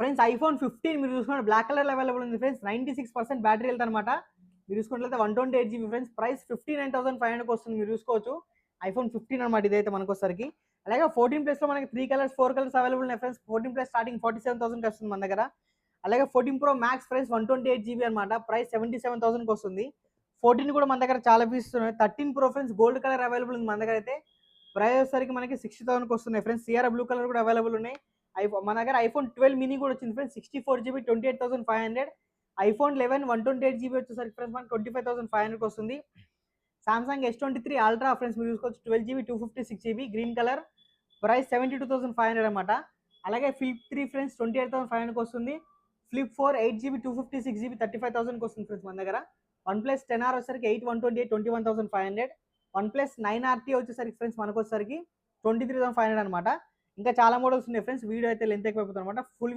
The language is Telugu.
ఫ్రెండ్స్ ఐఫోన్ 15 మీరు చూసుకుంటే బ్లాక్ కలర్ అవైలబుల్ ఉంది ఫ్రెండ్స్. 96% బ్యాటరీ హెల్త్ అనమాట. మీరు చూసుకున్నట్లయితే 128 GB ఫ్రెండ్స్. ప్రైస్ 59,500కి వస్తుంది. మీరు చూసుకోవచ్చు ఐఫోన్ 15 అనమాట ఇదైతే మనకొసరికి. అలాగే 14 ప్లస్లో మనకి 4 కలర్స్ అవైలబుల్ ఉన్నాయి ఫ్రెండ్స్. 14 ప్లస్ స్టార్టింగ్ 47,000కి వస్తుంది మన దగ్గర. అలాగే 14 Pro మ్యాక్స్ ఫ్రెండ్స్ 128 GB అనమాట. ప్రైస్ 77,000కి వస్తుంది. 14 కూడా మన దగ్గర చాలా పీసెస్ ఉన్నాయి. 13 Pro friends gold colour available ఉంది మన దగ్గర అయితే. ప్రైస్ వచ్చేసరికి మనకి 60,000కి వస్తున్నాయి ఫ్రెండ్స్. సిఆర్ బ్లూ కలర్ కూడా అవైలబుల్ ఉన్నాయి. మన దగ్గర ఐఫోన్ 12 మినీ కూడా వచ్చింది ఫ్రెండ్స్. 64 GB 28,500. ఐఫోన్ 11 128 GB వచ్చేసరికి ఫ్రెండ్స్ మనకి 25,500కి వస్తుంది. సామ్సంగ్ S23 అల్ట్రా ఫ్రెండ్స్ మీరు చూసుకోవచ్చు 12 GB 256 GB green colour. Price 72,500 అనమాట. అలాగే ఫ్లిప్ 3 ఫ్రెండ్స్ 28,500కి వస్తుంది. ఫ్లిప్ 4 8 GB 256 GB 35,000కి వస్తుంది ఫ్రెండ్స్ మన దగ్గర. OnePlus 10R వచ్చేసరికి 8 128 21,500. OnePlus 9RT వచ్చేసరికి ఫ్రెండ్స్ మనకు వచ్చేసరికి 23,500 అనమాట. ఇంకా చాలా మోడల్స్ ఉన్నాయి ఫ్రెండ్స్. వీడియో అయితే లెంత్ ఎక్కువైపోతుంది అనమాట. ఫుల్